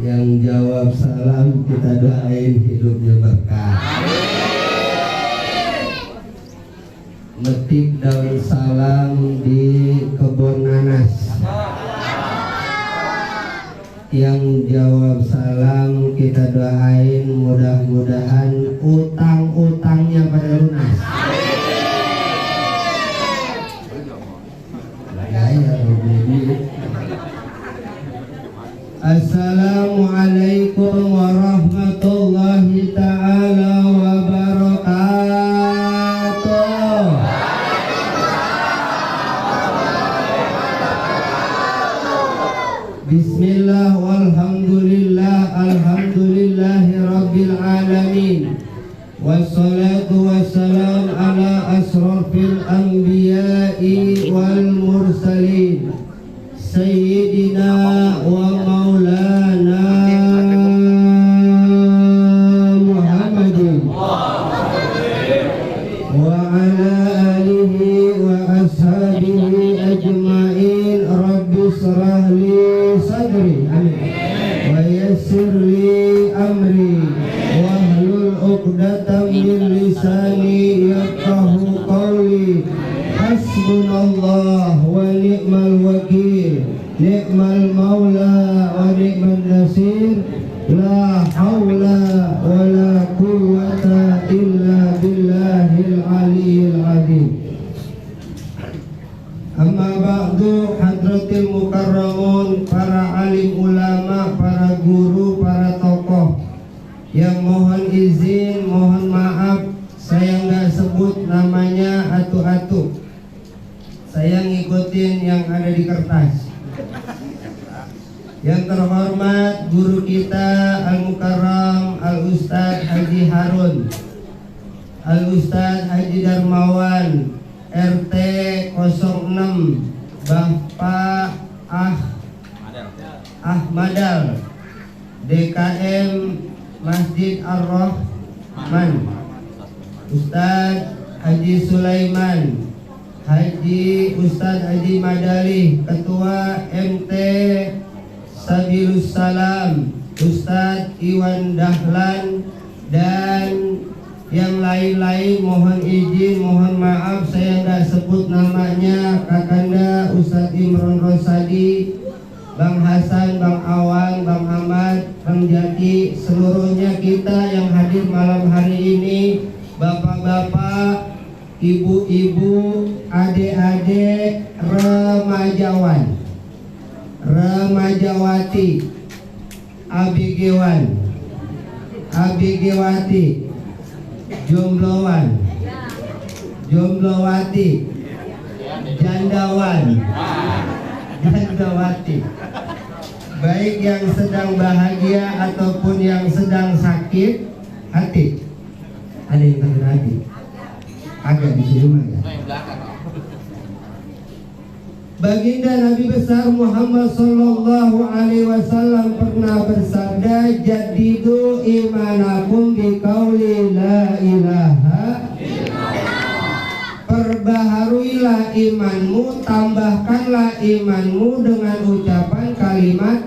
Yang jawab salam kita doain hidupnya berkah. Metik daun salam di kebun nanas. Yang jawab salam kita doain mudah-mudahan utang-utangnya pada lunas. Assalamualaikum warahmatullahi ta'ala wabarakatuh. Bismillah walhamdulillah alhamdulillahi rabbil alamin. Wassalatu wassalam ala asrafil anbiya'i wal mursalin Sayyidina wa maulana Muhammadin wa ala alihi wa ashabihi ajma'in. Rabbi shrah li sadri wa yassir li amri wahlul 'uqdatam min lisani yafqahu qawli. Hasbunallah wa ni'mal wakil, ni'mal maula wa ni'man nasir. La haula wa la quwwata illa billahil aliyyil azim. Amma ba'du, hadratil mukarramun, para alim ulama, para guru, para tokoh yang mohon izin, mohon maaf saya nggak sebut namanya atu-atu. Saya ngikutin yang ada di kertas. Yang terhormat guru kita Al-Mukarram Al-Ustadz Haji Harun, Al-Ustadz Haji Darmawan, RT 06 Bapak Ahmadal, DKM Masjid Ar-Rahman, Ustadz Haji Sulaiman, Haji Ustadz Haji Madali, Ketua MT Sabilus Salam, Ustadz Iwan Dahlan, dan yang lain-lain. Mohon izin, mohon maaf saya nggak sebut namanya. Kakanda Ustadz Imron Rosadi, Bang Hasan, Bang Awan, Bang Ahmad, Bang Jaki, seluruhnya kita yang hadir malam hari ini, bapak-bapak, ibu-ibu, adik-adik, remajawan, remajawati, abigewan, abigewati, jomblowan, jomblowati, jandawan, jandawati, baik yang sedang bahagia ataupun yang sedang sakit hati. Ada yang sakit hati? Agak di sini ya. Baginda Nabi besar Muhammad sallallahu alaihi wasallam pernah bersabda, jadidu imanakum biqauli la ilaha illallah. Perbaharuilah imanmu, tambahkanlah imanmu dengan ucapan kalimat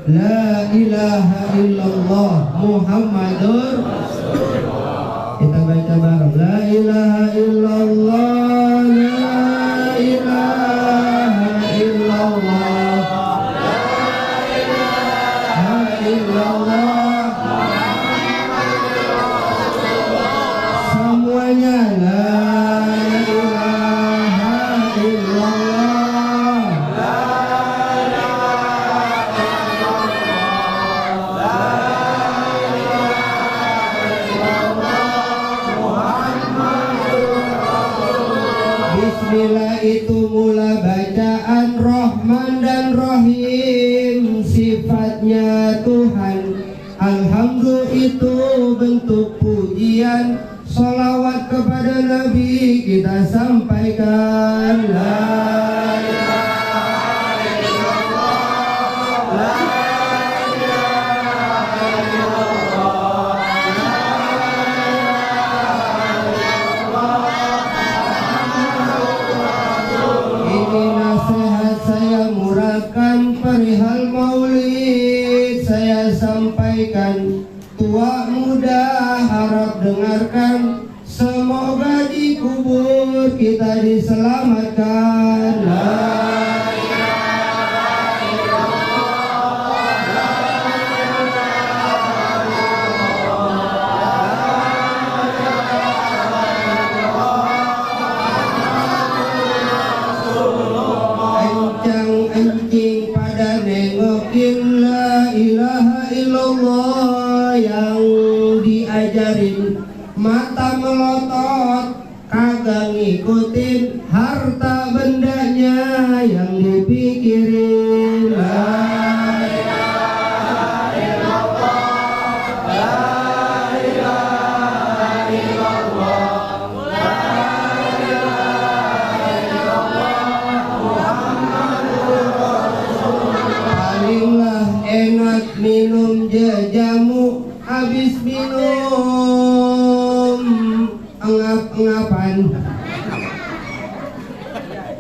la ilaha illallah Muhammadur Rasulullah. Kita baca bareng, la ilaha illallah, la ilaha illallah, la ilaha illallah. Semuanya la ilaha illallah, la ilaha illallah, la Bismillah itu mula bacaan Rahman dan Rahim, sifatnya Tuhan. Alhamdulillah itu bentuk pujian, salawat kepada Nabi kita sampaikan. La ilaha illallah, la ilaha illallah, ini nasihat saya murahkan perihal maulid. saya sampaikan, tua muda harap dengarkan, semoga di kubur kita diselamatkan. Encang-encing pada nengokin la ilaha illallah yang diajarin, mata melotot kagak ngikutin, harta bendanya yang dipikirin. Enak minum jamu, habis minum engap-engapan.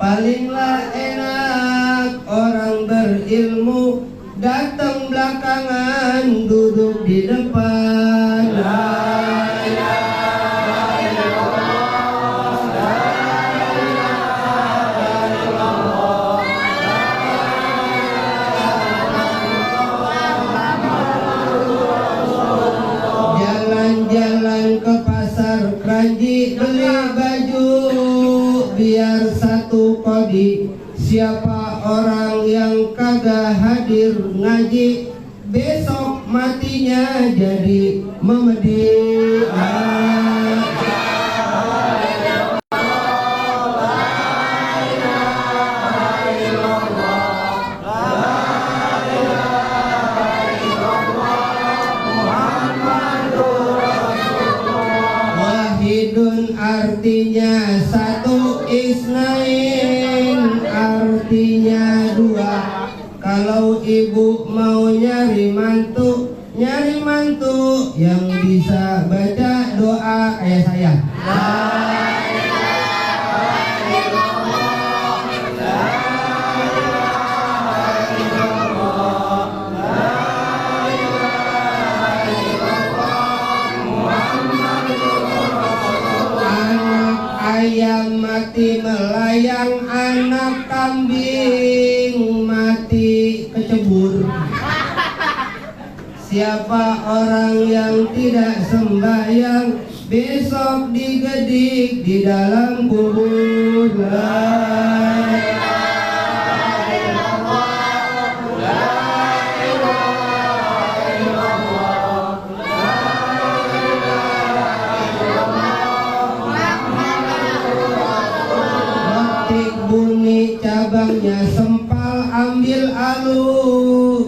Palinglah enak orang berilmu, datang belakangan duduk di depan. Jalan-jalan ke pasar Kranji beli baju biar satu kodi. Siapa orang yang kagak hadir ngaji, besok matinya jadi memedi. Wahidun artinya satu, isnain artinya dua. Kalau ibu mau nyari mantu yang bisa baca doa kayak saya. Ayam mati melayang, anak kambing mati kecebur. Siapa orang yang tidak sembahyang, besok digedik di dalam kubur. Bunyi cabangnya sempal, ambil alu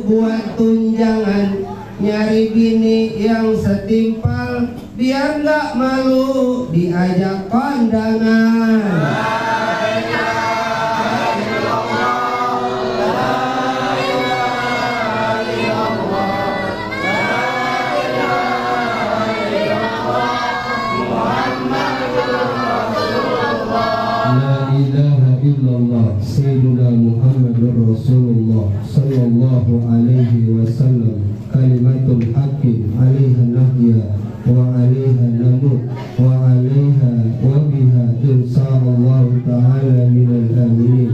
buat tunjangan. Nyari bini yang setimpal, biar nggak malu diajak kondangan. illallah Sayyiduna Muhammadur Rasulullah sallallahu alaihi wasallam kalimatul haqqi alaiha nahya wa alaiha namut wa alaiha wa biha insa'allahu ta'ala minal aminin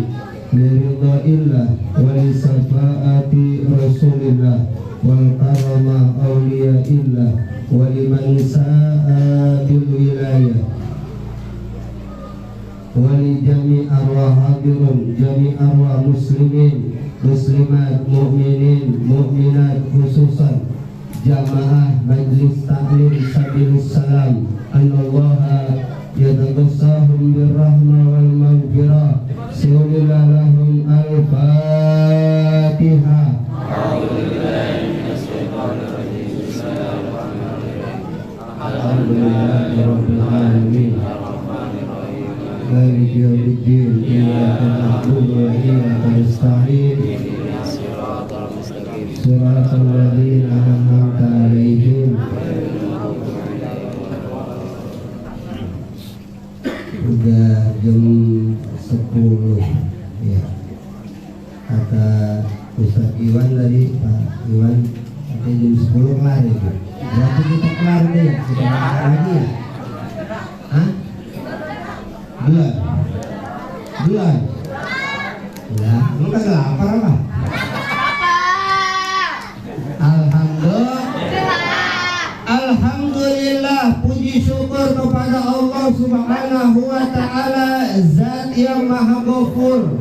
liridha illah wa lisafa'ati rasulillah wal karama awliya illah wa liman sa'a bil wilayah wali jami arwah hadirun jami arwah muslimin muslimat mu'minin mu'minat khususan jamaah majlis ta'lim sabilus salam anallaha yataqassahum birrahmah wal maghfirah siulillah lahum al-fatihah. Alhamdulillahi rabbil alamin مالك يوم الدين إياك نعبد وإياك نستعين صراط الذين أنعمت عليهم. Udah jam 10 ya. Kata Ustaz Iwan tadi, Pak Iwan Sampai jam 10 kelar itu. Berarti kita kelar deh, kita makan lagi ya? Hah? Belum? Belum? Lah, lu kagak lapar apa? Alhamdulillah, puji syukur kepada Allah Subhanahu wa Ta'ala, Zat yang Maha Ghafur,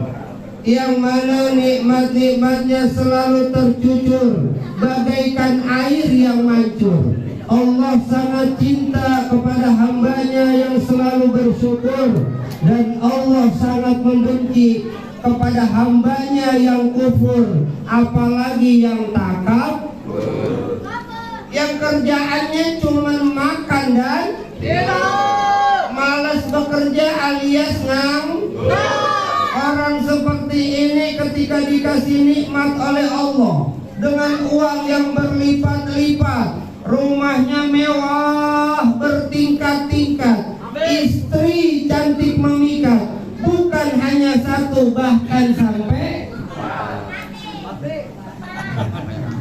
yang mana nikmat-nikmatnya selalu tercucur bagaikan air yang mancur. Allah sangat cinta kepada hambanya yang selalu bersyukur, dan Allah sangat membenci kepada hambanya yang kufur, apalagi yang takab, yang kerjaannya cuma makan dan malas bekerja alias orang seperti ini ketika dikasih nikmat oleh Allah dengan uang yang berlipat-lipat, rumahnya mewah bertingkat-tingkat, istri cantik memikat, bukan hanya satu bahkan sampai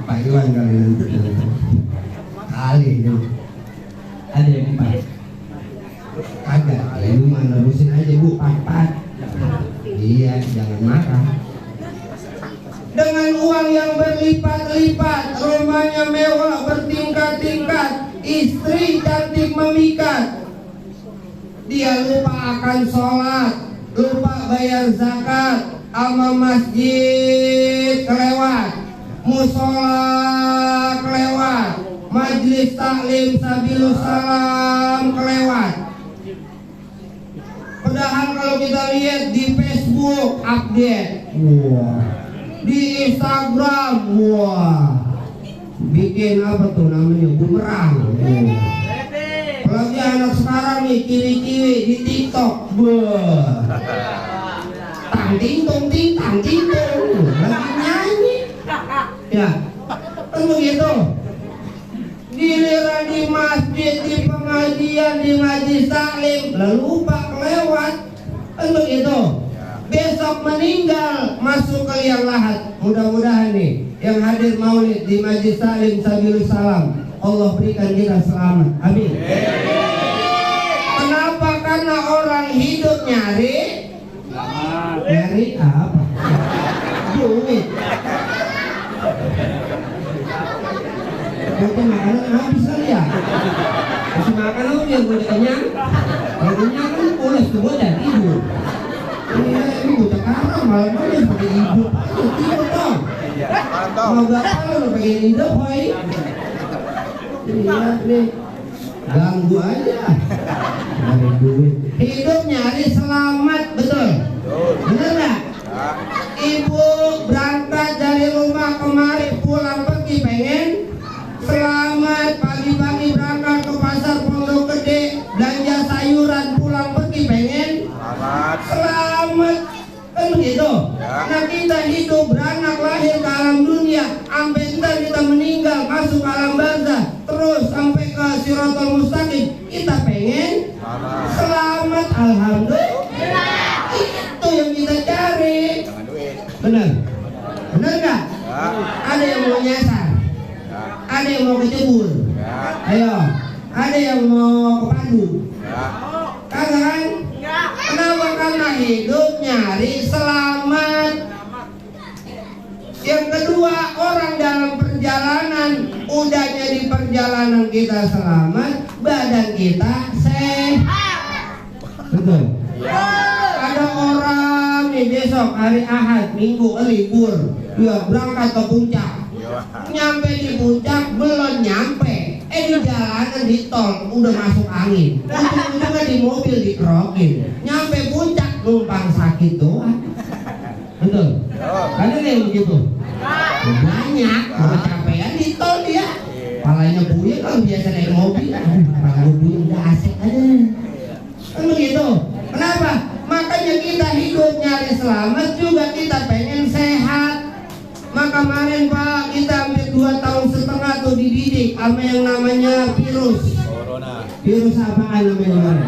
Pak Iwan kali itu ada yang 4 agak ini mah nerusin aja Bu 4 iya jangan marah. Dengan uang yang berlipat-lipat, rumahnya mewah bertingkat-tingkat, istri cantik memikat, dia lupa akan sholat, lupa bayar zakat, ama masjid kelewat, musola kelewat, majlis taklim sabilus salam kelewat. Padahal kalau kita lihat di Facebook update, wah, di Instagram, wah, bikin apa tuh namanya bumerang. Apalagi anak sekarang nih kiwi-kiwi di TikTok, tang ting tung ting tang ting tung, lagi nyanyi, ya, kan begitu. Giliran di masjid, di pengajian, di majlis taklim, lalu lupa kelewat, kan begitu. Besok meninggal masuk ke liang lahat. Mudah-mudahan nih yang hadir maulid di majlis taklim sabilus salam, Allah berikan kita selamat, amin. Kenapa? Karena orang hidup nyari apa? Duit. Mungkin makanan habis kali ya. Kasih makan lu biar gue kenyang. Kalau kenyang kan pulas tuh gue dan tidur. Ini bocah karang malam-malam pakai hidup aja, tidur dong. Mau berapa lu pakai hidup, boy? Lihat nih, ganggu aja. Dari duit. Hidup nyari selamat, betul? Bener nggak? Ibu berangkat dari rumah kemari, pulang pergi pengen selamat. Pagi-pagi berangkat ke pasar Pondok Gede, belanja sayuran, pulang pergi pengen selamat, kan begitu? Nah kita hidup beranak lahir ke alam dunia, sampai ntar kita meninggal masuk ke alam barzah, terus sampai ke Siratal Mustaqim, kita pengen selamat. Alhamdulillah, itu yang kita cari. Bener? Bener nggak? Ada yang mau nyasar, ada yang mau kecebur, ayo, ada yang mau kepadu, kagak kan? Kenapa? Karena hidup nyari selamat. Yang kedua, orang dalam perjalanan, udahnya di perjalanan kita selamat, badan kita sehat. Betul? Ada orang nih besok hari Ahad, Minggu libur, dia berangkat ke puncak. Nyampe di puncak belum nyampe, di jalanan di tol udah masuk angin, ujung-ujungnya di mobil dikerokin, nyampe puncak numpang sakit doang. Betul? Ada yang begitu? Banyak, kalau capean di tol dia, palanya puyeng. Kalau biasa naik mobil, kepala puyeng udah asik aja. Kan begitu? Kenapa? Makanya kita hidup nyari selamat, juga kita pengen sehat. Maka kemarin Pak, kita hampir 2,5 tahun tuh dididik sama yang namanya virus. Virus apaan namanya?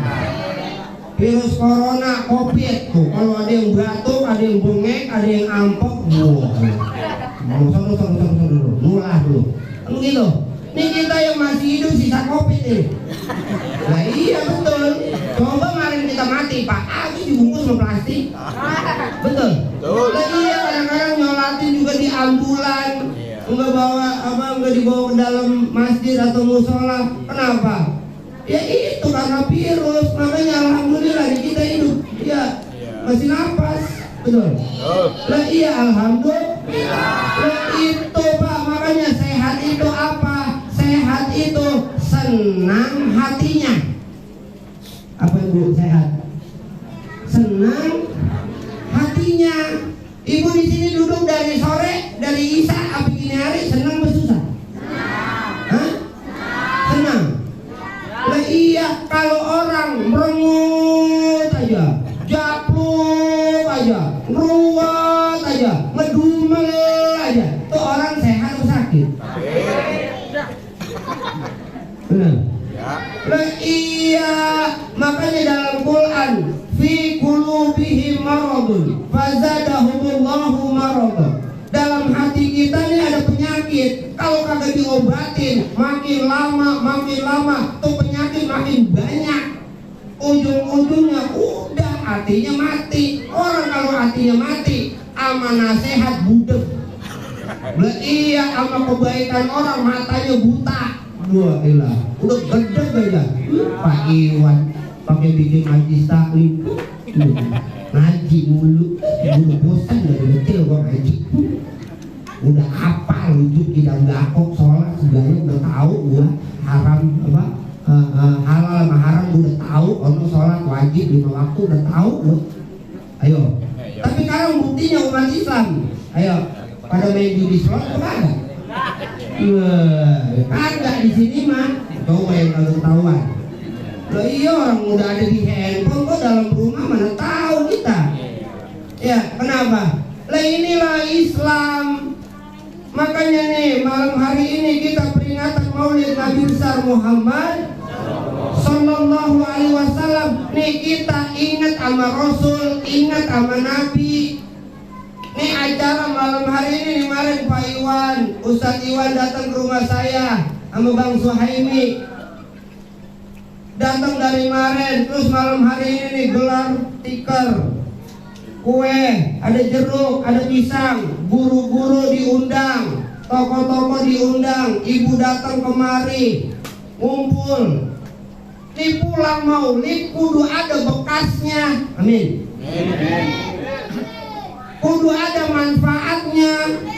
Virus corona, COVID tuh. Kalau ada yang batuk, ada yang bengek, ada yang ampok, Mulah dulu. Kan begitu. Ini kita yang masih hidup sisa Covid ini. Nah iya betul. Coba kemarin kita mati, Pak. Habis dibungkus sama plastik. Betul. Nah iya kadang-kadang nyolatin juga di ambulan. Enggak dibawa ke dalam masjid atau musola. Kenapa? Ya itu karena virus. Makanya alhamdulillah kita hidup. Ya masih napas. Betul. Lah iya alhamdulillah. Lah itu Pak, makanya sehat itu apa? Sehat itu senang hatinya. Apa Ibu sehat? Senang hatinya. Ibu di sini duduk dari sore, dari Isya sampai gini hari senang atau susah? Hah? Senang. Lah iya, kalau orang merengut aja, japluk aja, ruwet aja, ngedumel aja, itu orang sehat atau sakit? Benar. Lah iya, makanya dalam Quran fi qulubihim maradun fazadahumullahu maradun. Dalam hati kita ini ada penyakit. Kalau kagak diobatin, makin lama tuh penyakit makin banyak. Ujung-ujungnya udah hatinya mati. Orang kalau hatinya mati, ama nasihat budek. Lah iya, ama kebaikan orang matanya buta. Dua ilah, udah gede aja. Pak Iwan pakai bikin majlis taklim, ngaji mulu, udah bosan dari kecil gua ngaji. Udah hafal wujud kidang gakok sholat segalanya udah tahu gua haram apa halal sama haram udah tahu, ono sholat wajib 5 waktu udah tahu gua. Ayo. Tapi sekarang buktinya umat Islam, ayo pada main judi slot kemana? Kagak di sini mah, coba yang kalau ketahuan. Loh iya orang udah ada di handphone kok dalam rumah mana tahu kita. Ya kenapa? Lah inilah Islam. Makanya nih malam hari ini kita peringatan Maulid Nabi besar Muhammad Sallallahu Alaihi Wasallam. Nih kita ingat sama Rasul, ingat sama Nabi. Nih acara malam hari ini kemarin Pak Iwan, Ustadz Iwan datang ke rumah saya sama Bang Suhaimi. Datang dari kemarin, terus malam hari ini nih gelar tikar, kue, ada jeruk, ada pisang, guru-guru diundang, tokoh-tokoh diundang, ibu datang kemari, ngumpul. Nih pulang Maulid kudu ada bekasnya, amin. Kudu ada manfaatnya.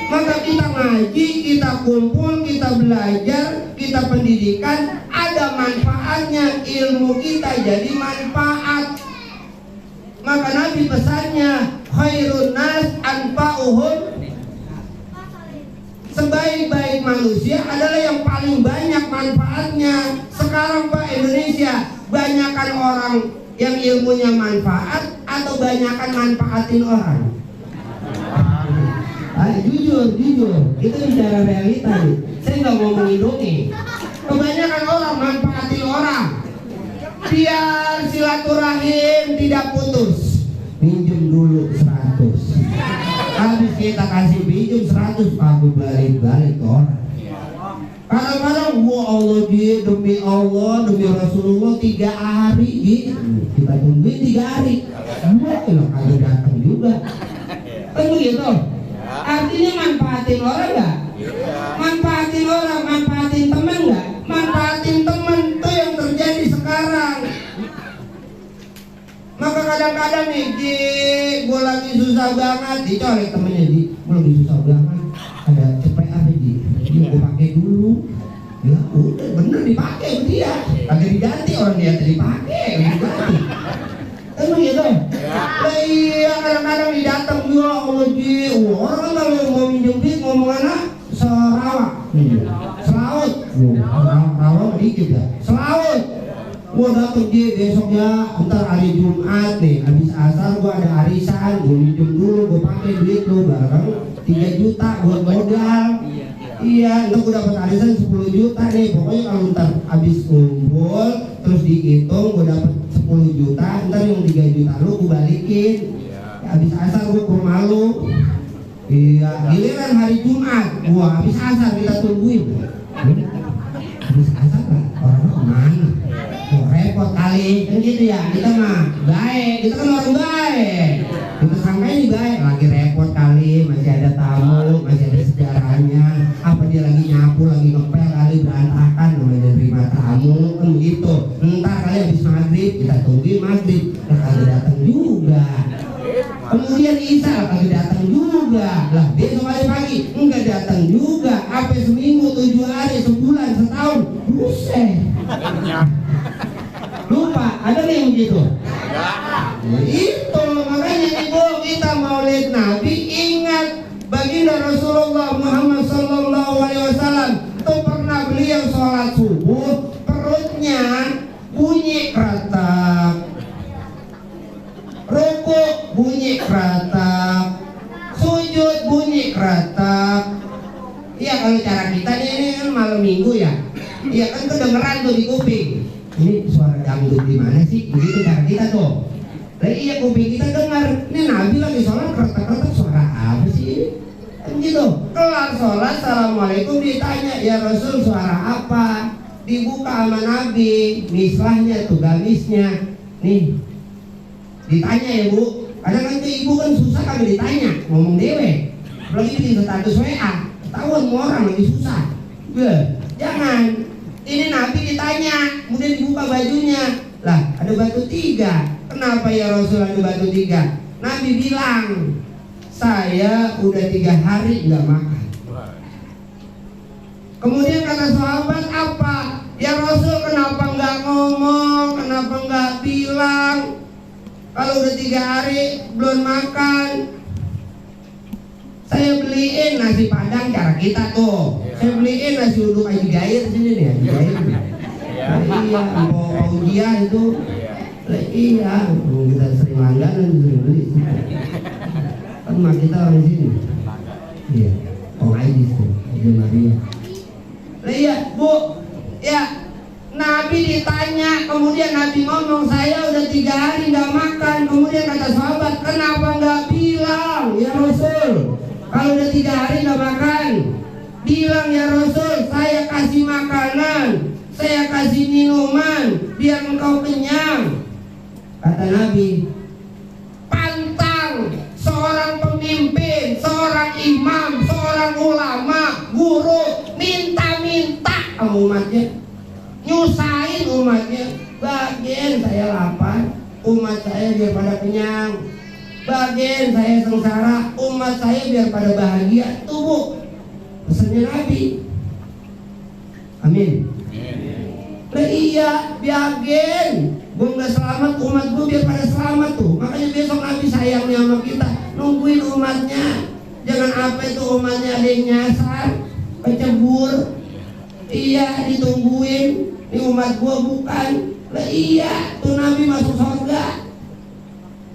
Maka kita ngaji, kita kumpul, kita belajar, kita pendidikan, ada manfaatnya. Ilmu kita jadi manfaat. Maka Nabi pesannya khairun nas anfa'uhum. Sebaik-baik manusia adalah yang paling banyak manfaatnya. Sekarang Pak Indonesia, banyakan orang yang ilmunya manfaat atau banyakan manfaatin orang? Jujur, itu bicara realita nih. Saya nggak ngomongin dongeng. Kebanyakan orang manfaatin orang. Biar silaturahim tidak putus. Pinjam dulu 100. Habis kita kasih pinjam 100, aku balik-balik ke orang. Kadang-kadang Allah demi Allah, demi Rasulullah 3 hari gitu. Kita tungguin 3 hari. Gua kagak datang juga. Kan begitu? Artinya manfaatin orang nggak? Manfaatin orang, manfaatin teman nggak? Manfaatin teman itu yang terjadi sekarang. Maka kadang-kadang nih, gue lagi susah banget, dicolek temennya di, gue lagi susah banget, ada cepet apa di, gue pakai dulu. Ya udah bener dipakai dia, kagak diganti orang dia tadi pakai, diganti. Emang gitu? Lah iya kadang-kadang didatang juga Allah ji, orang kalau mau minjem duit ngomong anak Sarawak, Selaut, Sarawak dikit ya, Selaut. Gua datang dia besoknya, ntar hari Jumat nih, habis asar gua ada arisan, gua minjem dulu, gua pakai duit tuh bareng 3 juta buat modal. Iya, ntar gua dapat arisan 10 juta nih, pokoknya kalau ntar habis kumpul, terus dihitung gua dapat 10 juta, ntar yang 3 juta lu gua balikin. Ya, habis asar gua ke rumah lu, Iya, giliran hari Jumat, wah habis asar kita tungguin. Habis asar lah, orang kemana? Oh, repot kali, kan gitu ya. Kita mah baik, kita kan orang baik. Kita sangka ini baik, lagi repot kali, masih ada tamu, masih ada sejarahnya. Apa dia lagi nyapu, lagi ngepel kali berantakan, namanya terima tamu, kan begitu. Ntar kali habis maghrib, kita tungguin maghrib, kagak datang juga. Kemudian Isa kagak datang juga, lah besok hari pagi enggak datang juga. Apa seminggu, 7 hari, sebulan, setahun, buset. Lupa, ada nih yang begitu? Itu makanya ibu kita maulid Nabi, ingat baginda Rasulullah Muhammad Sallallahu Alaihi Wasallam tuh pernah beliau sholat subuh perutnya bunyi keratak, rukuk bunyi keratak, sujud bunyi keratak. Iya kalau cara kita ini kan malam minggu ya, iya kan kedengeran tuh di kuping. Ini suara dangdut di mana sih? Begitu cara kita tuh. Lah iya kuping kita dengar. Ini Nabi lagi sholat keretak-keretak, suara apa sih? Kan gitu. Kelar sholat, assalamualaikum, ditanya ya Rasul suara apa? Dibuka sama Nabi, mislahnya tuh gamisnya. Nih, ditanya ya Bu. Kadang kan ibu kan susah kagak ditanya, ngomong dewe. Apalagi di status WA, ketahuan mau orang lagi susah. Jangan. Ini Nabi ditanya, kemudian dibuka bajunya. Lah, ada batu 3. Kenapa ya Rasul ada batu 3? Nabi bilang, saya udah 3 hari nggak makan. Kemudian kata sahabat apa? Ya Rasul kenapa nggak ngomong? Kenapa nggak bilang? Kalau udah 3 hari belum makan, saya beliin nasi padang cara kita tuh. Saya beliin nasi uduk Haji Gair sini nih, Haji Gair. Iya, mau dia itu. Iya, kita sering langganan, sering beli. Kan mak kita orang sini. Iya, Aidis tuh, Haji Maria. Iya, Bu. Ya, Nabi ditanya, kemudian Nabi ngomong saya udah 3 hari nggak makan. Kemudian kata sahabat, kenapa nggak bilang ya Rasul? Kalau udah 3 hari nggak makan, bilang ya Rasul, saya kasih makanan, saya kasih minuman, biar engkau kenyang. Kata Nabi, pantang seorang pemimpin, seorang imam, seorang ulama, guru minta-minta sama umatnya, nyusahin umatnya. Bagian saya lapar, umat saya biar pada kenyang. Bagian saya sengsara, umat saya biar pada bahagia. Tuh Bu, pesannya Nabi. Amin. Lah iya, bagian gue nggak selamat, umat gue biar pada selamat tuh. Makanya besok Nabi sayangnya sama kita, nungguin umatnya. Jangan apa itu umatnya ada yang nyasar, kecebur. Iya, ditungguin. Ini umat gue bukan. Lah iya, tuh Nabi masuk surga.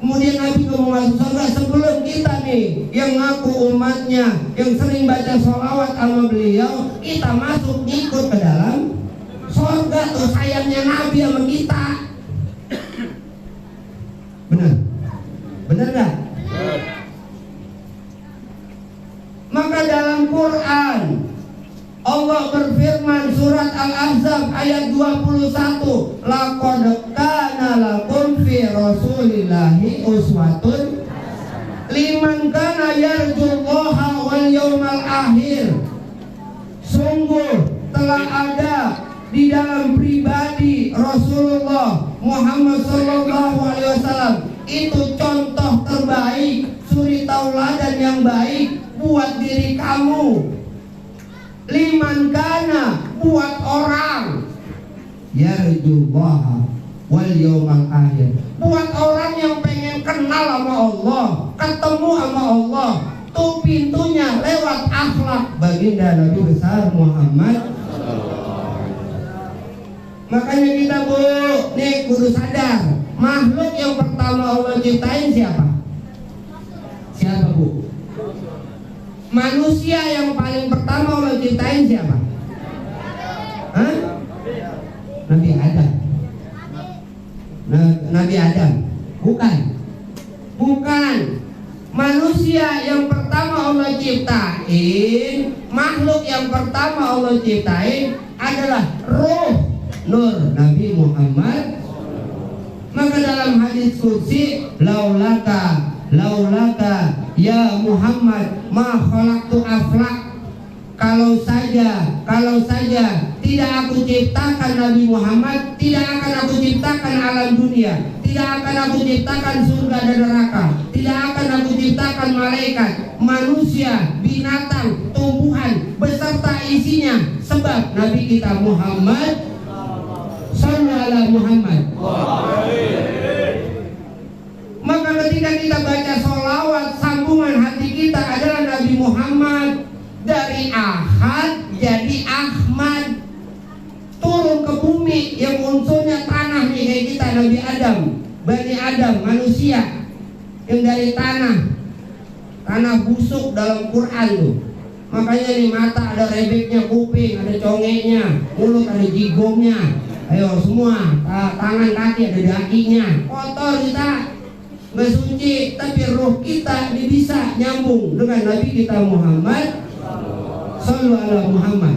Kemudian Nabi mau masuk surga sebelum kita nih yang ngaku umatnya, yang sering baca sholawat sama beliau, kita masuk ikut ke dalam surga. Tuh sayangnya Nabi sama kita. Benar? Benar gak? Maka dalam Quran Allah berfirman surat Al-Ahzab ayat 21, laqad kana lakum fi rasulillahi uswatun liman kana yarjullaha wal yawmal akhir. Sungguh telah ada di dalam pribadi Rasulullah Muhammad sallallahu alaihi wasallam itu contoh terbaik, suri tauladan yang baik buat diri kamu. Liman kana, buat orang yarjullaha wal yawmal akhir, buat orang yang pengen kenal sama Allah, ketemu sama Allah. Tuh pintunya lewat akhlak baginda Nabi besar Muhammad. Makanya kita Bu, nih kudu sadar, makhluk yang pertama Allah ciptain siapa? Siapa Bu? Manusia yang paling pertama Allah ciptain siapa? Hah? Nabi Adam. Nabi Adam. Bukan. Bukan. Manusia yang pertama Allah yang pertama Allah ciptain adalah roh nur Nabi Muhammad. Maka dalam hadis qudsi, laulaka ya Muhammad ma khalaqtu aflak. Kalau saja tidak aku ciptakan Nabi Muhammad, tidak akan aku ciptakan alam dunia, tidak akan aku ciptakan surga dan neraka, tidak akan aku ciptakan malaikat, manusia, binatang, tumbuhan beserta isinya. Sebab Nabi kita Muhammad sallallahu alaihi Muhammad. Maka ketika kita baca sholawat, sambungan hati kita adalah Nabi Muhammad. Dari Ahad jadi Ahmad, turun ke bumi yang unsurnya tanah nih, kayak kita Nabi Adam, Bani Adam, manusia yang dari tanah busuk dalam Quran tuh. Makanya nih mata ada rebeknya, kuping ada congeknya, mulut ada jigongnya, ayo semua, tangan kaki ada dakinya. Kotor kita, nggak suci, tapi roh kita ini bisa nyambung dengan Nabi kita Muhammad sallallahu alaihi Muhammad.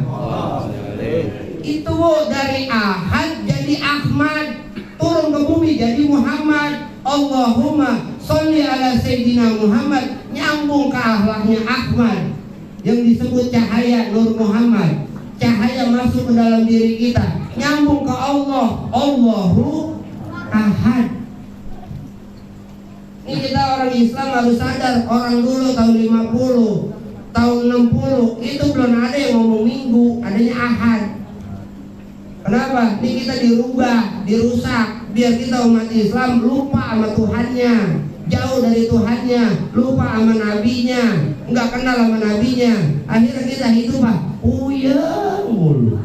Itu dari Ahad jadi Ahmad, turun ke bumi jadi Muhammad. Allahumma sholli ala Sayyidina Muhammad, nyambung ke akhlaknya Ahmad yang disebut cahaya Nur Muhammad. Cahaya masuk ke dalam diri kita, nyambung ke Allah, Allahu Ahad. Ini kita orang Islam harus sadar, orang dulu tahun 50, tahun 60 itu belum ada yang ngomong minggu, adanya Ahad. Kenapa? Ini kita dirubah, dirusak, biar kita umat Islam lupa sama Tuhannya, jauh dari Tuhannya, lupa sama nabinya, nggak kenal sama nabinya. Akhirnya kita hidup puyeng mulu,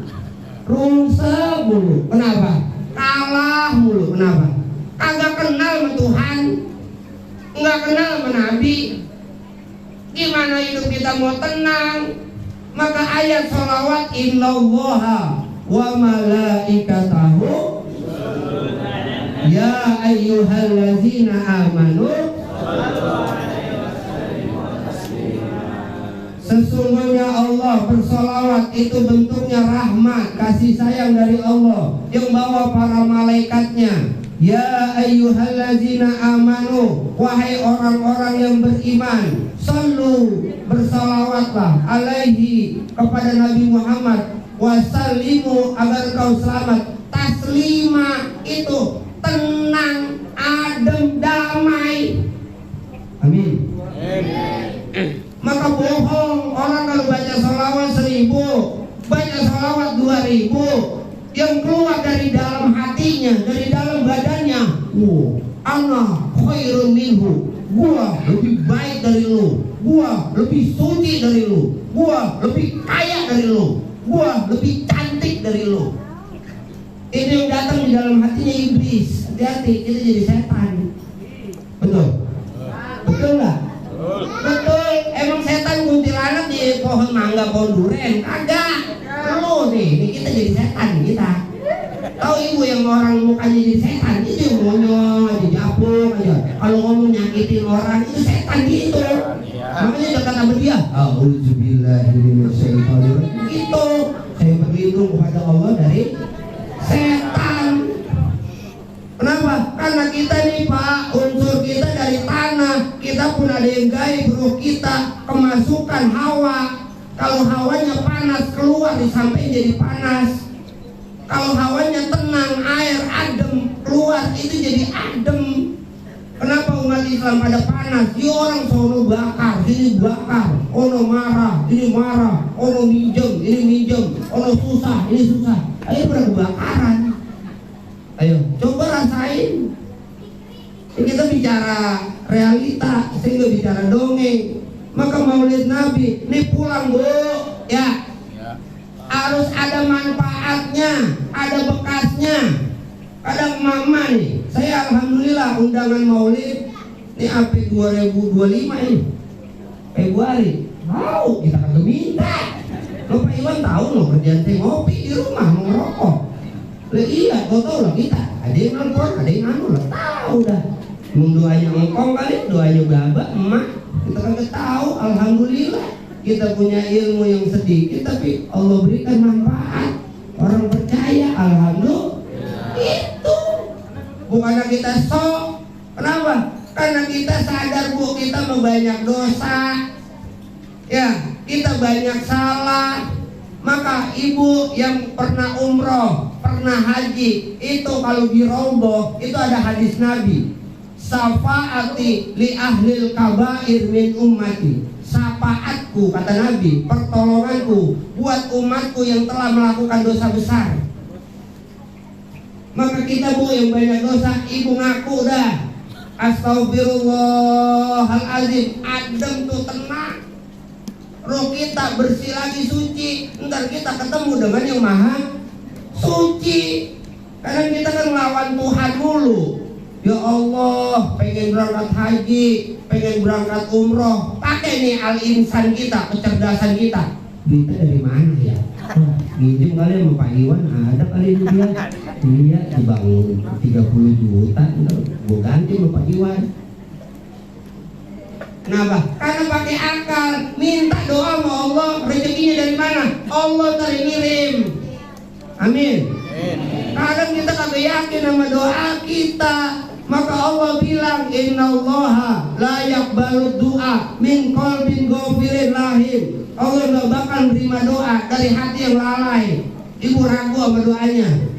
rungsek mulu. Kenapa? Kalah mulu. Kenapa? Kagak kenal sama Tuhan, nggak kenal sama nabi. Gimana hidup kita mau tenang? Maka ayat sholawat, innallaha wa malaikatahu ya ayyuhallazina amanu, sesungguhnya Allah bersolawat itu bentuknya rahmat, kasih sayang dari Allah yang bawa para malaikatnya. Ya ayyuhallazina amanu, wahai orang-orang yang beriman, sallu, bersalawatlah alaihi, kepada Nabi Muhammad, wasallimu, agar kau selamat. Taslima itu tenang, adem, damai. Amin. Maka bohong orang kalau baca salawat 1000, baca salawat 2000, yang keluar dari dalam hatinya, dari dalam badannya, ana khairun minhu, gua lebih baik dari lu, gua lebih suci dari lu, gua lebih kaya dari lu, gua lebih cantik dari lu. Ini yang datang di dalam hatinya iblis. Hati-hati, kita jadi setan. Betul? Betul nggak? Betul. Emang setan kuntilanak di pohon mangga, pohon duren? Kagak. Lu nih, kita jadi setan kita. Tahu ibu yang orang mukanya jadi setan, itu yang monyong aja, japuk aja. Kalau ngomong nyakitin orang, itu setan gitu. Makanya dekat sama dia, a'udzubillahi minasyaitonir rajim. Gitu. Saya berlindung kepada Allah dari setan. Kenapa? Karena kita nih Pak, unsur kita dari tanah. Kita pun ada yang gaib, roh kita kemasukan hawa. Kalau hawanya panas, keluar disampaikan jadi panas. Kalau hawanya tenang, air adem, keluar itu jadi adem. Kenapa umat Islam pada panas? Di orang sono bakar, sini bakar, ono marah, ini marah, ono minjem, ini minjem, ono susah, ini susah. Ayo pada kebakaran. Ayo, coba rasain. Ini kita bicara realita, sehingga bicara dongeng. Maka maulid Nabi, ini pulang bu, ya, harus ada manfaatnya, ada bekasnya. Kadang mama nih, saya alhamdulillah undangan maulid ini sampai 2025 ini Februari, mau kita kagak minta. Lo Pak Iwan tahu lo kerjaan saya ngopi di rumah ngerokok. Lah iya, kau tahu lah kita, ada yang nonton, ada yang anu lah, tahu dah. Doanya engkong kali, doanya baba, emak. Kita kagak tahu, alhamdulillah kita punya ilmu yang sedikit tapi tapi Allah berikan manfaat, orang percaya, alhamdulillah. Itu bukannya kita sok. Kenapa? Karena kita sadar Bu, kita banyak dosa, ya, kita banyak salah. Maka ibu yang pernah umroh, pernah haji, itu kalau diroboh, itu ada hadis Nabi, syafaati li ahlil kabair min ummati. Syafaatku, kata Nabi, pertolonganku buat umatku yang telah melakukan dosa besar. Maka kita Bu yang banyak dosa, ibu ngaku dah, astagfirullahaladzim, adem tuh, tenang. Roh kita bersih lagi, suci. Ntar kita ketemu dengan yang maha suci. Karena kita kan melawan Tuhan mulu. Ya Allah, pengen berangkat haji, pengen berangkat umroh, pakai nih al-insan kita, kecerdasan kita. Duitnya dari mana ya? Minjem kali sama Pak Iwan, ada kali ini dia. Iya, dibangun 30 juta, ntar gue ganti sama Pak Iwan. Kenapa? Karena pakai akal, minta doa sama Allah, rezekinya dari mana? Allah tadi ngirim. Amin. Kadang kita kagak yakin sama doa kita, maka Allah bilang, innallaha la yaqbalu du'a min qalbin ghafirin lahim. Allah nggak bakal menerima doa dari hati yang lalai. Ibu ragu sama doanya.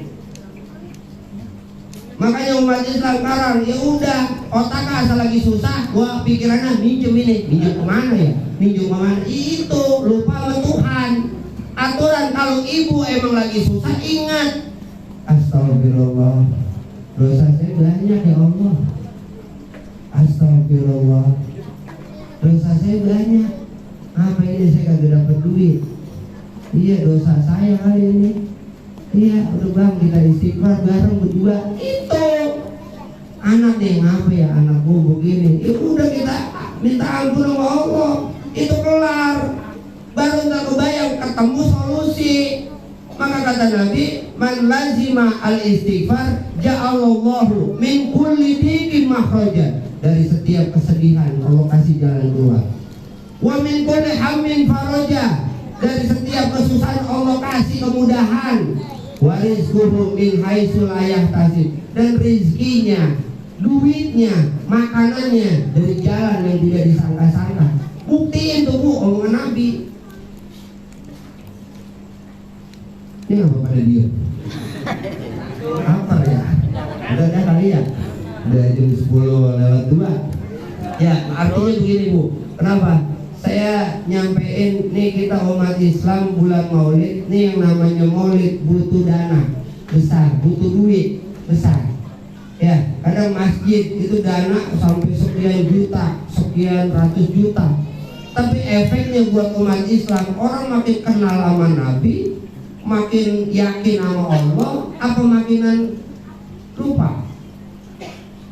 Makanya umat Islam sekarang, ya udah, otaknya asal lagi susah, gua pikirannya minjem ini, minjem kemana ya, minjem kemana, itu lupa sama Tuhan. Aturan kalau ibu emang lagi susah, ingat, astagfirullah, dosa saya banyak ya Allah, astagfirullah, dosa saya banyak, apa ini saya kagak dapat duit, iya dosa saya kali ini. Iya, udah bang, kita istighfar bareng berdua. Itu anak nih, ngapa ya anakku begini? Ya udah, kita minta ampun sama Allah. Itu kelar. Baru ntar kebayang ketemu solusi. Maka kata Nabi, man lazima al istighfar ja'alallahu min kulli dikin makhraja. Dari setiap kesedihan Allah kasih jalan keluar. Wa min kulli hammin faraja. Dari setiap kesusahan Allah kasih kemudahan. Warizquhu min haitsu la yahtasib, dan rezekinya, duitnya, makanannya dari jalan yang tidak disangka-sangka. Buktiin tuh Bu omongan Nabi. Ini apa pada dia? Apa ya? Udah kali ya? Udah jam 10:02. Ya, artinya begini Bu. Kenapa? Saya nyampein nih, kita umat Islam bulan Maulid nih, yang namanya Maulid butuh dana besar, butuh duit besar. Ya, kadang masjid itu dana sampai sekian juta, sekian ratus juta. Tapi efeknya buat umat Islam, orang makin kenal sama Nabi, makin yakin sama Allah, apa makinan lupa?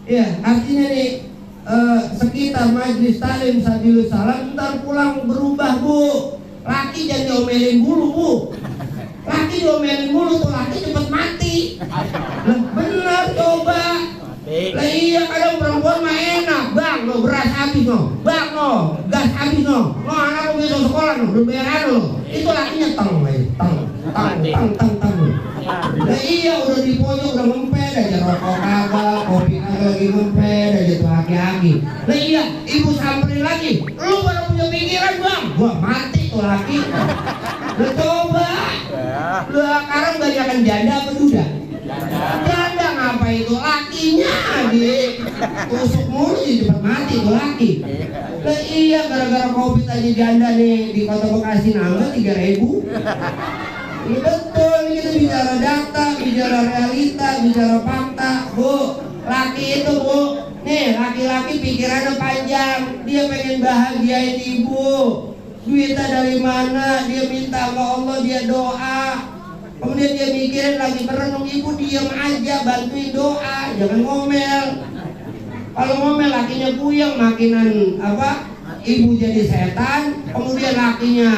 Ya, artinya nih, sekitar majlis talim sabilus salam, ntar pulang berubah Bu. Laki jangan diomelin mulu Bu. Laki diomelin mulu tuh laki cepet mati. Lah bener, coba. Lah iya, kadang perempuan mah enak, bang, no beras habis no, bang no gas habis no, anak lu besok sekolah no, berbayar no. Itu lakinya tang. Lah iya, udah di pojok udah ngempet aja, rokok kagak, kopi kagak, lagi ngempet aja tuh laki-laki. Lah iya, ibu samperin lagi, lu baru punya pikiran bang, gua mati tuh laki. Lah coba, lu sekarang banyakan janda apa duda? Janda, ngapa itu lakinya ditusuk mulu jadi cepat mati tuh laki. Lah iya, gara-gara covid aja janda nih di Kota Bekasi nambah 3.000. Ini betul, ini kita bicara data, bicara realita, bicara fakta Bu. Laki itu Bu, nih laki-laki pikirannya panjang, dia pengen bahagiain ibu. Duitnya dari mana, dia minta sama Allah, dia doa. Kemudian dia mikirin lagi merenung, ibu diam aja, bantuin doa, jangan ngomel. Kalau ngomel lakinya puyeng, makinan apa? Ibu jadi setan, kemudian lakinya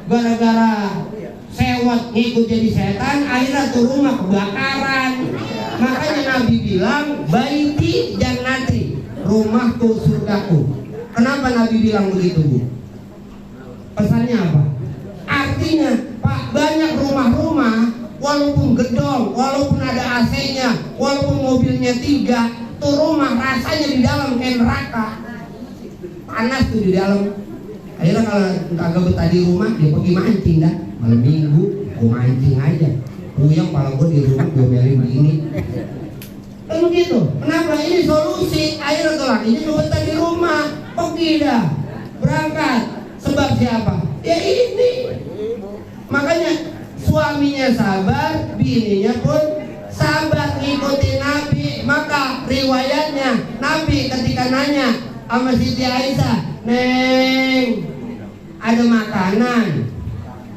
gara-gara sewot ngikut jadi setan, akhirnya tuh rumah kebakaran. Makanya Nabi bilang, baiti jannati, rumahku surgaku. Kenapa Nabi bilang begitu Bu? Pesannya apa? Arti artinya Pak, banyak rumah-rumah walaupun gedong, walaupun ada AC-nya, walaupun mobilnya 3, tuh rumah rasanya di dalam kayak neraka. Panas tuh di dalam. Akhirnya kalau kagak betah di rumah, dia pergi mancing dah. Malam minggu, gue mancing aja. Puyeng kalau gue di rumah gue melin begini. Kan begitu. Kenapa? Ini solusi. Akhirnya tuh lakinya gue betah di rumah, pergi dah, berangkat. Sebab siapa? Ya ini. Makanya suaminya sabar, bininya pun sabar ngikutin Nabi. Maka riwayatnya Nabi ketika nanya sama Siti Aisyah, "Neng, ada makanan?"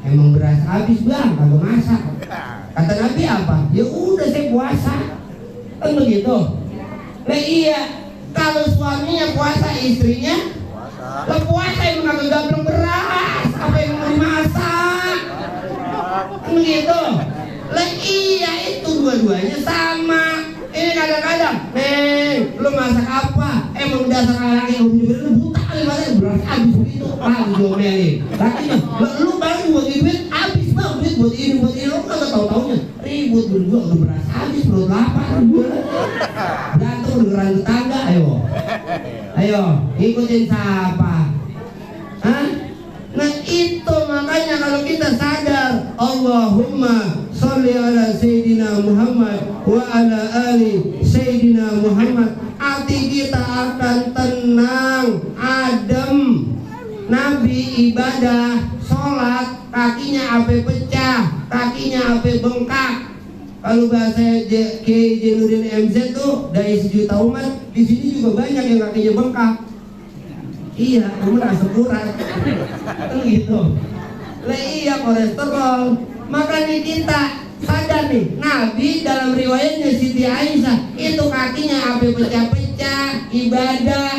"Emang beras habis bang, kagak masak." Kata Nabi apa? "Ya udah saya puasa." Kan begitu. Nah iya, kalau suaminya puasa, istrinya lah puasa emang kagak gableng beras, apa yang mau dimasak? Kan begitu. Lah iya, itu dua-duanya sama. Ini kadang-kadang, "Neng, lu masak apa?" Emang dasar laki lu buta kali banget, beras habis begitu. Lagi diomelin. Lakinya, "Lu baru buat duit habis bang, duit buat ini buat ini." Lu kagak tahu-taunya ribut berdua, udah beras habis, perut lapar gue. Berantem dengeran tetangga, ayo ikutin siapa? Hah? Nah itu makanya kalau kita sadar, Allahumma sholli ala Sayyidina Muhammad wa ala ali Sayyidina Muhammad, hati kita akan tenang, adem. Nabi ibadah, sholat, kakinya ape pecah, kakinya ape bengkak. Kalau bahasa Kiai Jainuddin MZ tuh dari 1 juta umat, di sini juga banyak yang kakinya bengkak. Iya, umur sebulan. Kan gitu. Lah iya, kolesterol. Makanya kita sadar nih, Nabi dalam riwayatnya Siti Aisyah itu kakinya ape pecah-pecah, ibadah.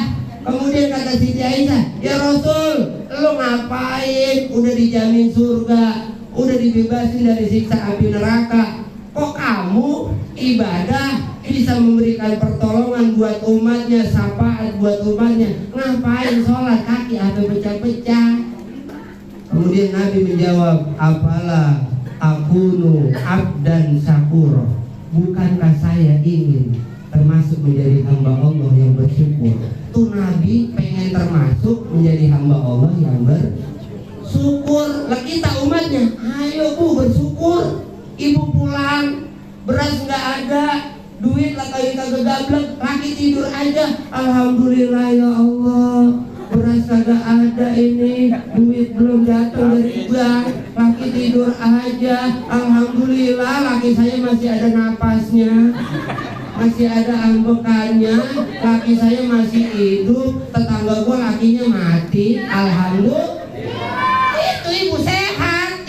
Kemudian kata Siti Aisyah, "Ya Rasul, lu ngapain? Udah dijamin surga, udah dibebasin dari siksa api neraka. Kok kamu ibadah bisa memberikan pertolongan buat umatnya, syafaat buat umatnya, ngapain sholat kaki atau pecah-pecah?" Kemudian Nabi menjawab, "Apalah akunu abdan syakuro, bukankah saya ingin termasuk menjadi hamba Allah yang bersyukur?" Tuh Nabi pengen termasuk menjadi hamba Allah yang bersyukur. Lah kita umatnya, ayo Bu bersyukur. Ibu pulang, beras nggak ada, duit lah kagak gablek, laki tidur aja. Alhamdulillah ya Allah, beras kagak ada ini, duit belum datang dari bank, laki tidur aja. Alhamdulillah laki saya masih ada napasnya, masih ada ambekannya, laki saya masih hidup, tetangga gua lakinya mati. Alhamdulillah. Itu ibu sehat,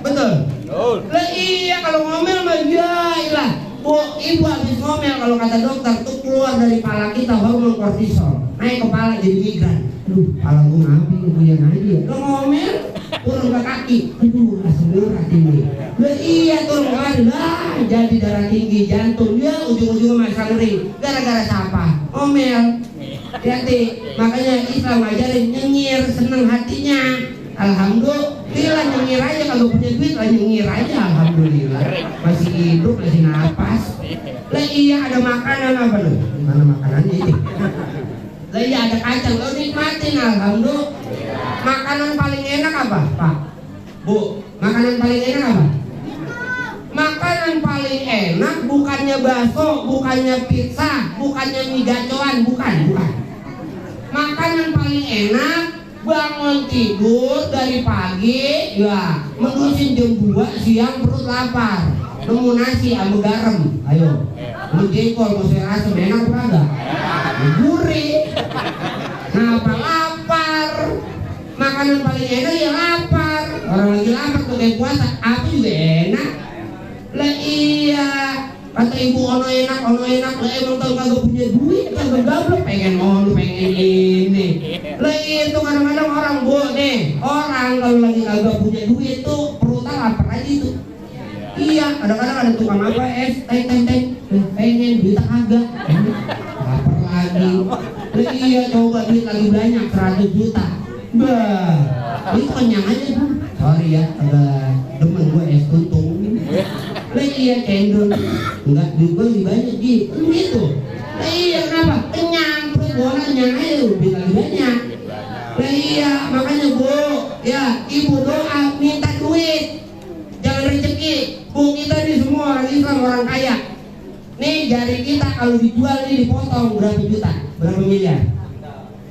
betul. Lah iya, kalau ngomel mah ya ilah. Bu, ibu habis ngomel kalau kata dokter tuh keluar dari kepala kita hormon kortisol, naik kepala jadi migran. Aduh, kepala gue ngaping, kemudian aja. Lo ngomel, turun ke kaki. Aduh, asam urat ini. Lah iya, turun ke kaki. Lah, jadi darah tinggi, jantung. Ya, ujung-ujungnya masang ring. Gara-gara siapa? Ngomel. Hati, makanya Islam ngajarin nyengir, seneng hatinya. Alhamdulillah, nyengir aja, kalau punya duit lah nyengir aja. Alhamdulillah masih hidup, masih napas. Lah iya, ada makanan apa lu? Mana makanannya ini? Lah iya, ada kacang, lo nikmatin. Alhamdulillah. Makanan paling enak apa Pak? Bu, makanan paling enak apa? Makanan paling enak bukannya bakso, bukannya pizza, bukannya mie gacoan, bukan. Makanan paling enak bangun tidur dari pagi, ya menusin jam 2 siang perut lapar, nemu nasi sama garam, ayo, lu jengkol mau saya asam enak apa enggak? Gurih. Kenapa lapar? Makanan paling enak ya lapar. Orang lagi lapar tuh kayak puasa, apa juga enak. Lah iya, kata ibu ono enak, lah emang tau kagak punya duit, kagak gablek, pengen ono, pengen ini. Lah itu kadang-kadang orang orang kalau lagi kagak punya duit tuh perutnya lapar aja itu. Iya, kadang-kadang ada tukang apa teng, pengen duit kagak, lapar lagi. Lah iya, coba duit lagi banyak 100 juta. Bah, itu kenyang aja tuh. Sorry ya, agak demen gue es kuntung. Lah iya cendol. Enggak, duit gue lebih banyak gitu. Lah iya kenapa? Kenyang, perut gue kenyang aja lebih banyak. Lah iya, makanya Bu, ya ibu doa minta duit, jangan rezeki. Bu, kita nih semua orang Islam, orang kaya. Nih jari kita kalau dijual nih dipotong berapa juta, berapa miliar?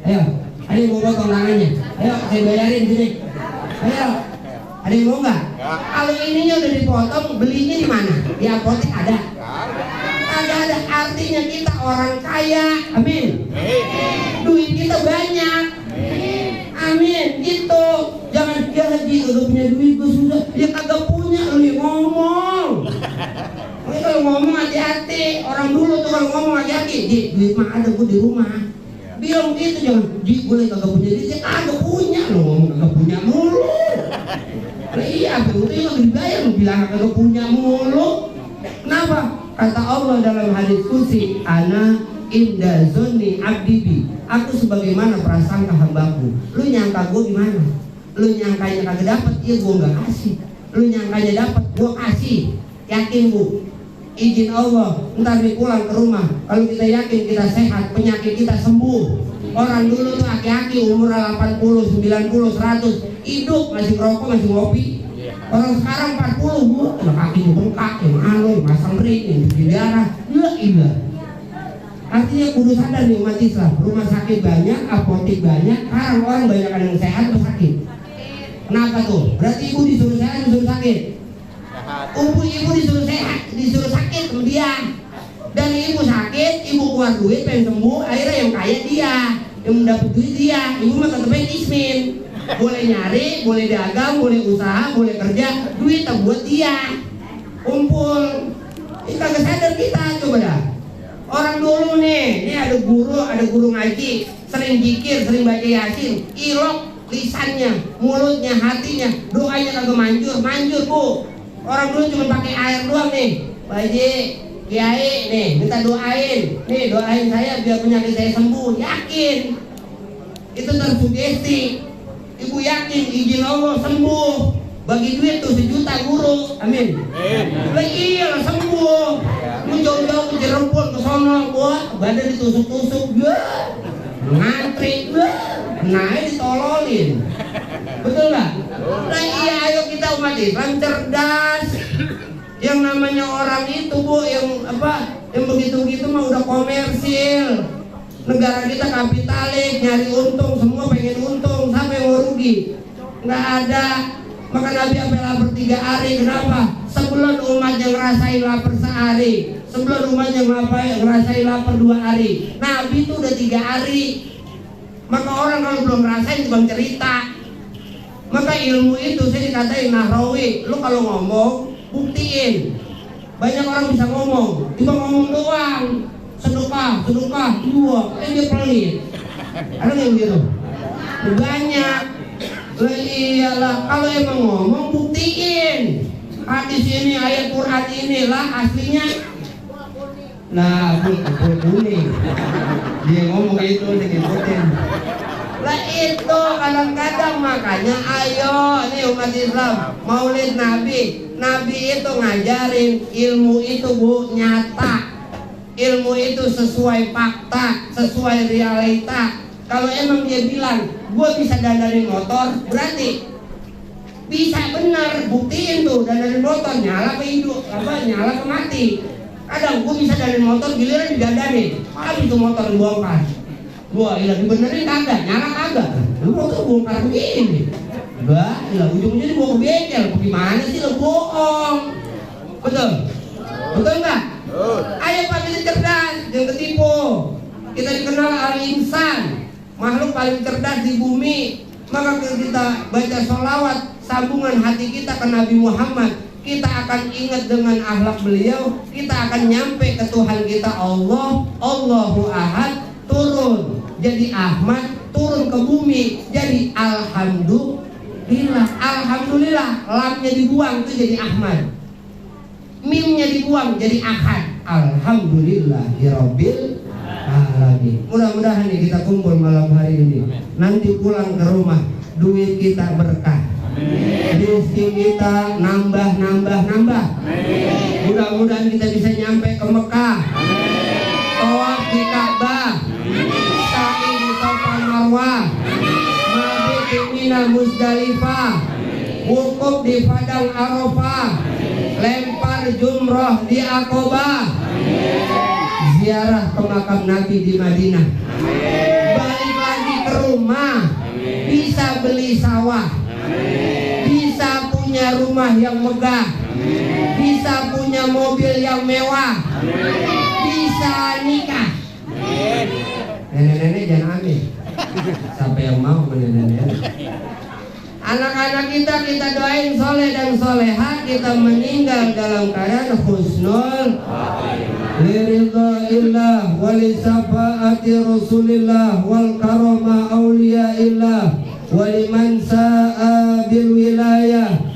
Ayo, ada yang mau potong tangannya? Ayo, saya bayarin sini. Ayo, ada yang mau nggak? Kalau ininya udah dipotong, belinya di mana? Di apotek ada? Kagak ada. Artinya kita orang kaya, amin. Duit kita banyak, amin. Gitu. Jangan dia lagi udah punya duit gue susah, ya kagak punya lu yang ngomong. Ini kalau ngomong hati-hati. Orang dulu tuh kalau ngomong hati-hati. Duit mah ada gue di rumah. Bilang gitu, jangan gue kagak punya duit, ya kagak punya. Lu ngomong kagak punya mulu. Nah, iya, betul itu yang dibayar, lu bilang kagak punya mulu. Kenapa? Kata Allah dalam hadis qudsi, ana inda zonni abdibi. Aku sebagaimana prasangka hambaku. Lu nyangka gue gimana? Lu nyangkanya kagak dapat, iya gue nggak kasih. Lu nyangkanya dapat, gue kasih. Yakin Bu, izin Allah, ntar nih pulang ke rumah, kalau kita yakin kita sehat, penyakit kita sembuh. Orang dulu tuh aki-aki umur 80, 90, 100 hidup masih ngerokok, masih ngopi. Orang sekarang 40, Bu, kakinya bengkak, yang anu, masang ring, yang di darah, iya. Artinya kudu sadar nih umat Islam, rumah sakit banyak, apotek banyak, sekarang orang banyak yang sehat atau sakit. Kenapa tuh? Berarti ibu disuruh sehat, disuruh sakit. Ibu disuruh sehat, disuruh sakit kemudian. Dan ibu sakit, ibu keluar duit pengen sembuh, akhirnya yang kaya dia, yang mendapat duit dia. Ibu mah tetep ismin, boleh nyari, boleh dagang, boleh usaha, boleh kerja, duit tak buat dia, kumpul. Ini kagak sadar kita, coba dah. Orang dulu nih, ini ada guru ngaji, sering zikir, sering baca yasin, ilok lisannya, mulutnya, hatinya, doanya kagak manjur Bu. Orang dulu cuma pakai air doang nih, Pak Haji, Kiai nih, minta doain, nih doain saya biar penyakit saya sembuh, yakin. Itu tersugesti. Ibu yakin izin Allah sembuh, bagi duit tuh 1 juta guru, amin. Lah iya sembuh. Lu jauh-jauh ke Cirebon ke sono, gua badan ditusuk-tusuk, ngantri, naik ditololin. Betul nggak? Nah iya, ayo kita umat Islam cerdas. Yang namanya orang itu Bu, yang begitu-begitu mah udah komersil. Negara kita kapitalis, nyari untung, semua pengen untung, siapa yang mau rugi? Nggak ada. Maka Nabi sampai lapar 3 hari, kenapa? Sebelum umatnya ngerasain lapar sehari, sebelum umatnya ngerasain lapar 2 hari, Nabi itu udah 3 hari. Maka orang kalau belum ngerasain cuma cerita. Maka ilmu itu saya dikatain Nahrawi, lu kalau ngomong buktiin. Banyak orang bisa ngomong, cuma ngomong doang, sedekah, dia pelit. Ada yang gitu? Banyak. Lah iyalah, kalau emang ngomong buktiin. Hadis ini, ayat Quran inilah aslinya. Nah, pul kuning. Dia ngomong itu ngikutin. Lah itu kadang-kadang makanya ayo nih umat Islam maulid Nabi. Nabi itu ngajarin ilmu itu Bu nyata. Ilmu itu sesuai fakta, sesuai realita. Kalau emang dia bilang gue bisa dandanin motor, berarti bisa benar, buktiin tuh dandanin motor nyala ke hidup, nyala ke mati. Kadang gue bisa dandanin motor, giliran didandanin, habis itu motor dibongkar. Gua ilah dibenerin kagak, nyala kagak. Lu motor bongkar begini. Enggak, ilah ujung-ujungnya dibawa ke bengkel. Gimana sih lu bohong? Betul? Betul enggak? Ayo Pak, kita cerdas, jangan ketipu. Kita dikenal al-insan, makhluk paling cerdas di bumi. Maka kita baca sholawat, sambungan hati kita ke Nabi Muhammad, kita akan ingat dengan akhlak beliau. Kita akan nyampe ke Tuhan kita Allah, Allahu Ahad, turun jadi Ahmad, turun ke bumi jadi Alhamdulillah. Alhamdulillah, lamnya dibuang itu jadi Ahmad, mimnya dibuang jadi Ahad. Alhamdulillahirabbil alamin. Mudah-mudahan nih kita kumpul malam hari ini, nanti pulang ke rumah duit kita berkah, Rezeki kita nambah. Mudah-mudahan kita bisa nyampe ke Mekah. Tawaf di Ka'bah. Sa'i di Safa Marwah. Mabit di Mina Muzdalifah. Wukuf di Padang Arafah. Lempar jumroh di Aqobah. Ziarah ke makam Nabi di Madinah. Balik lagi ke rumah. Bisa beli sawah. Bisa punya rumah yang megah. Bisa punya mobil yang mewah. Bisa nikah. Nenek-nenek jangan amin. Siapa yang mau nenek-nenek? Anak-anak kita doain soleh dan soleha. Kita meninggal dalam keadaan husnul liridhaillah wali syafaati rasulillah wal karama auliyaillah waliman sa'a bil wilayah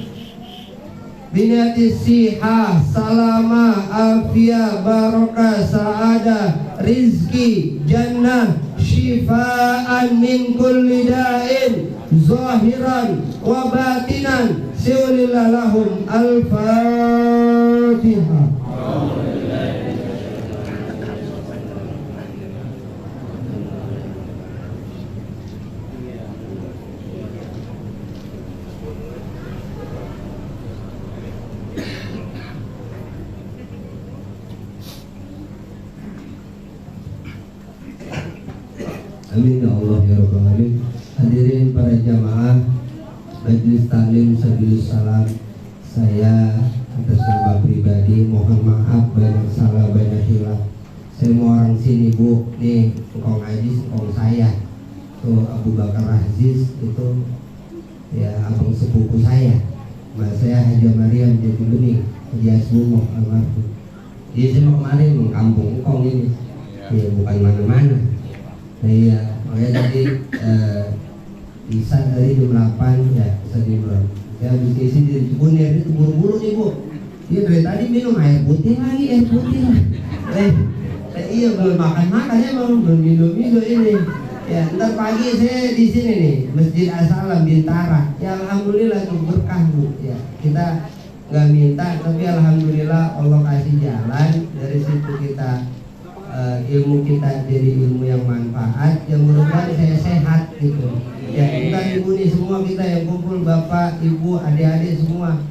binati siha salama afia barokah saada rizki jannah shifaan min kulli da'in zahiran wa batinan siulillah lahum al-fatihah. Amin ya Allah ya Rabbal Alamin. Hadirin para jamaah Majelis Taklim Sabilus Salam, saya atas nama pribadi mohon maaf banyak salah banyak hilaf. Saya mau orang sini bu, nih engkong Aziz, engkong saya tuh Abu Bakar Aziz itu ya abang sepupu saya. Mas saya Haji Maryam Jati Bening, Haji Asmumo almarhum. Dia cuma kemarin di kampung engkong ini, ya bukan mana-mana. Nah iya, makanya tadi bisa dari jam 8 ya, bisa dibilang. Saya habis isi di Cikunir itu buru-buru nih bu. Dia dari tadi minum air putih lagi. Iya belum makan emang, belum minum ini. Ya ntar pagi saya di sini nih, Masjid As-Salam Bintara. Ya alhamdulillah tuh berkah bu. Ya kita nggak minta, tapi alhamdulillah Allah kasih jalan. Dari situ kita ilmu kita jadi ilmu yang manfaat, yang mudah-mudahan saya sehat gitu. Ya kita ibu nih semua kita yang kumpul, bapak, ibu, adik-adik semua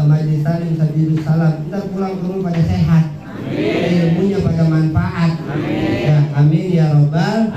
Majelis Taklim Sabilus Salam, kita pulang ke rumah pada sehat, ilmunya pada manfaat. Ya amin ya robbal.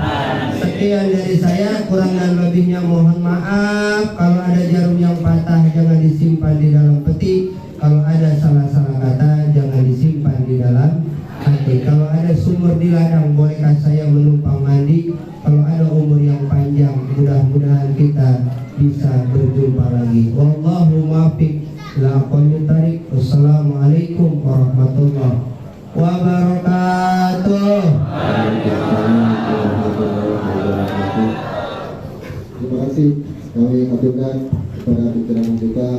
Sekian dari saya, kurang dan lebihnya mohon maaf. Kalau ada jarum yang patah jangan disimpan di dalam peti. Kalau ada salah-salah kata jangan disimpan di dalam hati. Kalau ada sumur di ladang, bolehkah saya menumpang mandi? Kalau ada umur yang panjang, mudah-mudahan kita bisa berjumpa lagi. Wallahu muwaffiq ila aqwamit thariq. Wassalamualaikum warahmatullahi wabarakatuh. Terima kasih kami aturkan kepada pimpinan kita